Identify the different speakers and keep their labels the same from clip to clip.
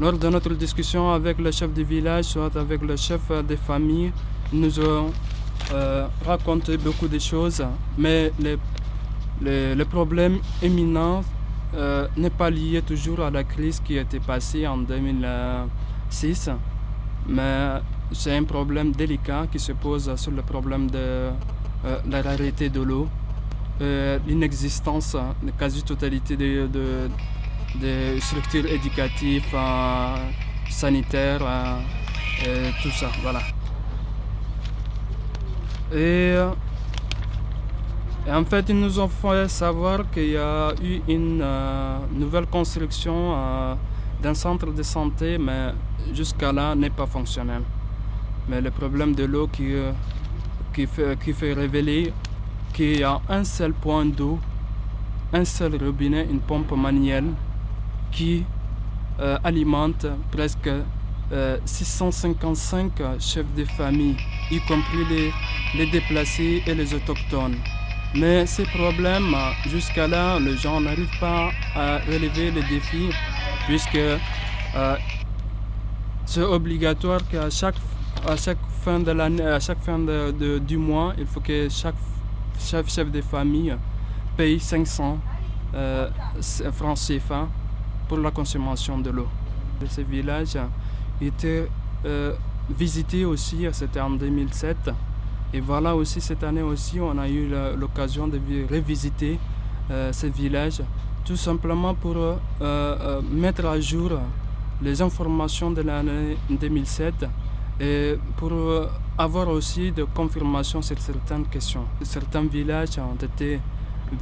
Speaker 1: Lors de notre discussion avec le chef du village, soit avec le chef des familles, ils nous ont raconté beaucoup de choses, mais le problème éminent n'est pas lié toujours à la crise qui a été passée en 2006, mais c'est un problème délicat qui se pose sur le problème de la rareté de l'eau, l'inexistence, la quasi-totalité des structures éducatives, sanitaires, tout ça, voilà. Et en fait, ils nous ont fait savoir qu'il y a eu une nouvelle construction d'un centre de santé, mais jusqu'à là n'est pas fonctionnel. Mais le problème de l'eau qui fait révéler qu'il y a un seul point d'eau, un seul robinet, une pompe manuelle qui alimente presque 655 chefs de famille, y compris les déplacés et les autochtones. Mais ces problèmes, jusqu'à là, les gens n'arrivent pas à relever les défis, puisque c'est obligatoire qu'à chaque fin de l'année, à chaque fin du mois, il faut que chaque chef de famille paye 500 francs CFA pour la consommation de l'eau. Ce village était visité aussi, c'était en 2007. Et voilà aussi, cette année aussi, on a eu l'occasion de revisiter ce village, tout simplement pour mettre à jour les informations de l'année 2007 et pour avoir aussi de confirmations sur certaines questions. Certains villages ont été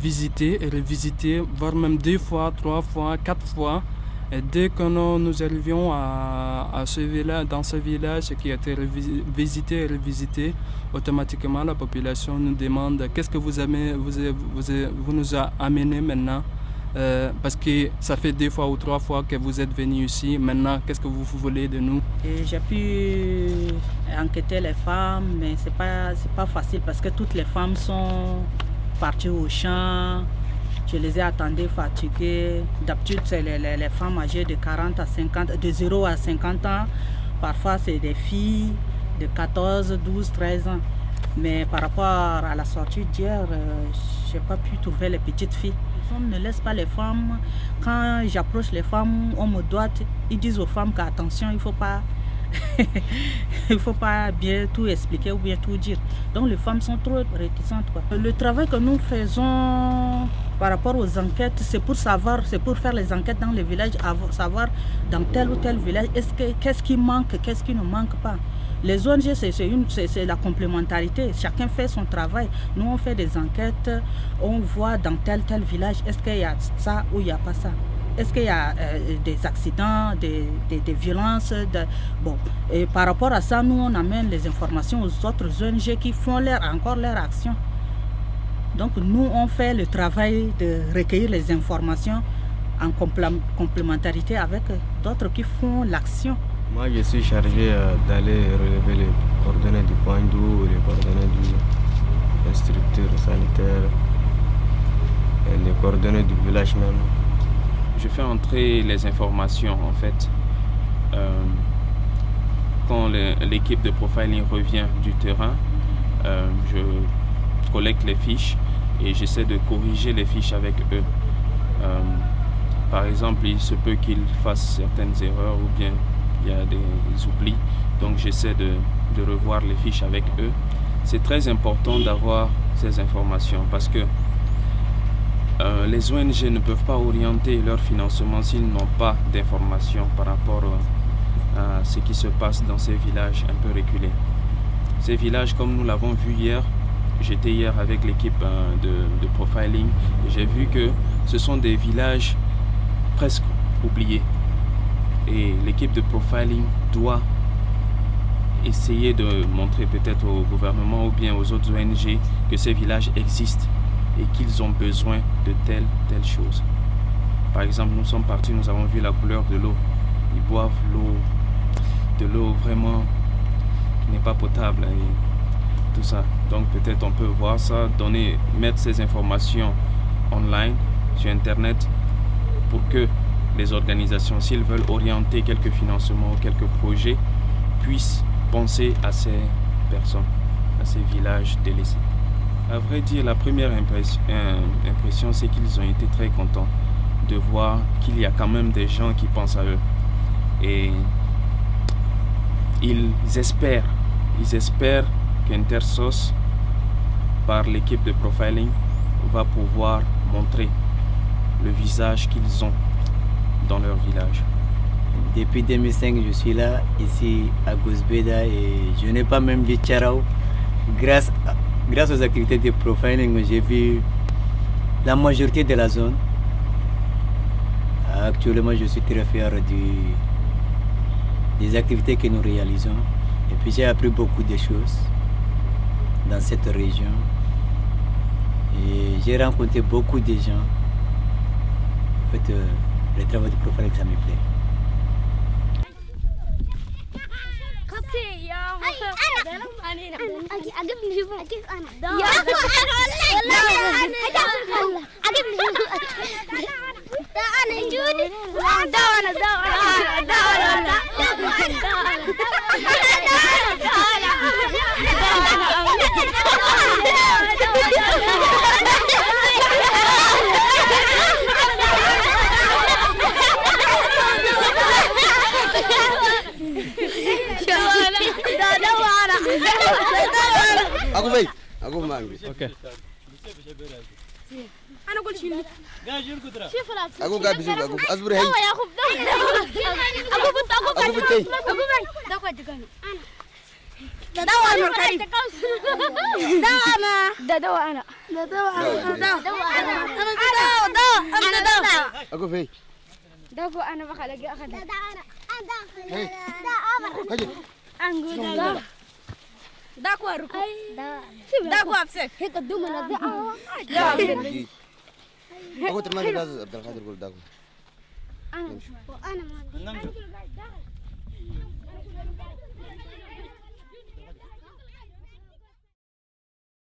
Speaker 1: visités et revisités, voire même 2 fois, 3 fois, 4 fois. Et dès que nous arrivions dans ce village qui a été visité et revisité, automatiquement la population nous demande qu'est-ce que vous nous a amené maintenant, parce que ça fait 2 fois ou 3 fois que vous êtes venus ici. Maintenant, qu'est-ce que vous voulez de nous?
Speaker 2: Et j'ai pu enquêter les femmes, mais c'est pas facile parce que toutes les femmes sont parties au champ. Je les ai attendues fatiguées. D'habitude, c'est les femmes âgées de 40 à 50, de 0 à 50 ans. Parfois, c'est des filles de 14, 12, 13 ans. Mais par rapport à la sortie d'hier, je n'ai pas pu trouver les petites filles. On ne laisse pas les femmes. Quand j'approche les femmes, on me doite. Ils disent aux femmes qu'attention, il ne faut pas bien tout expliquer ou bien tout dire. Donc les femmes sont trop réticentes, quoi. Le travail que nous faisons par rapport aux enquêtes, c'est pour faire les enquêtes dans les villages, savoir dans tel ou tel village, qu'est-ce qui manque, qu'est-ce qui ne manque pas. Les ONG, c'est la complémentarité. Chacun fait son travail. Nous, on fait des enquêtes, on voit dans tel village, est-ce qu'il y a ça ou il n'y a pas ça. Est-ce qu'il y a des accidents, des violences Bon, et par rapport à ça, nous, on amène les informations aux autres ONG qui font encore leur action. Donc, nous, on fait le travail de recueillir les informations en complémentarité avec d'autres qui font l'action.
Speaker 3: Moi, je suis chargé d'aller relever les coordonnées du point d'eau, les coordonnées des structures sanitaires et les coordonnées du village même.
Speaker 4: Je fais entrer les informations en fait. Quand l'équipe de profiling revient du terrain, je collecte les fiches et j'essaie de corriger les fiches avec eux. Par exemple, il se peut qu'ils fassent certaines erreurs ou bien il y a des oublis. Donc j'essaie de revoir les fiches avec eux. C'est très important d'avoir ces informations parce que les ONG ne peuvent pas orienter leur financement s'ils n'ont pas d'informations par rapport à ce qui se passe dans ces villages un peu reculés. Ces villages, comme nous l'avons vu hier, j'étais hier avec l'équipe de profiling, et j'ai vu que ce sont des villages presque oubliés. Et l'équipe de profiling doit essayer de montrer peut-être au gouvernement ou bien aux autres ONG que ces villages existent et qu'ils ont besoin de telle chose. Par exemple, nous sommes partis, nous avons vu la couleur de l'eau. Ils boivent de l'eau vraiment qui n'est pas potable et tout ça. Donc peut-être on peut voir ça, mettre ces informations online sur Internet pour que les organisations, s'ils veulent orienter quelques financements ou quelques projets, puissent penser à ces personnes, à ces villages délaissés. À vrai dire, la première impression, c'est qu'ils ont été très contents de voir qu'il y a quand même des gens qui pensent à eux. Et ils espèrent qu'Intersos, par l'équipe de profiling, va pouvoir montrer le visage qu'ils ont dans leur village.
Speaker 5: Depuis 2005, je suis là, ici à Gouzbeda, et je n'ai pas même vu Tcharao. Grâce aux activités de profiling, j'ai vu la majorité de la zone. Actuellement, je suis très fier des activités que nous réalisons. Et puis j'ai appris beaucoup de choses dans cette région. Et j'ai rencontré beaucoup de gens. En fait, le travail de profiling, ça me plaît.
Speaker 6: Aku mangi.
Speaker 1: Okay.
Speaker 6: Aku gak bisa aku asbur hey. Aku betul. Aku fei.
Speaker 7: Dago ana baka lagi akada.
Speaker 6: Hey. Haji.
Speaker 7: Angguda. Dago aruko. Dago afsek. Heka dumana da.
Speaker 6: Aku termasuk Abdul Qadir Guldagu.
Speaker 7: Ana ma.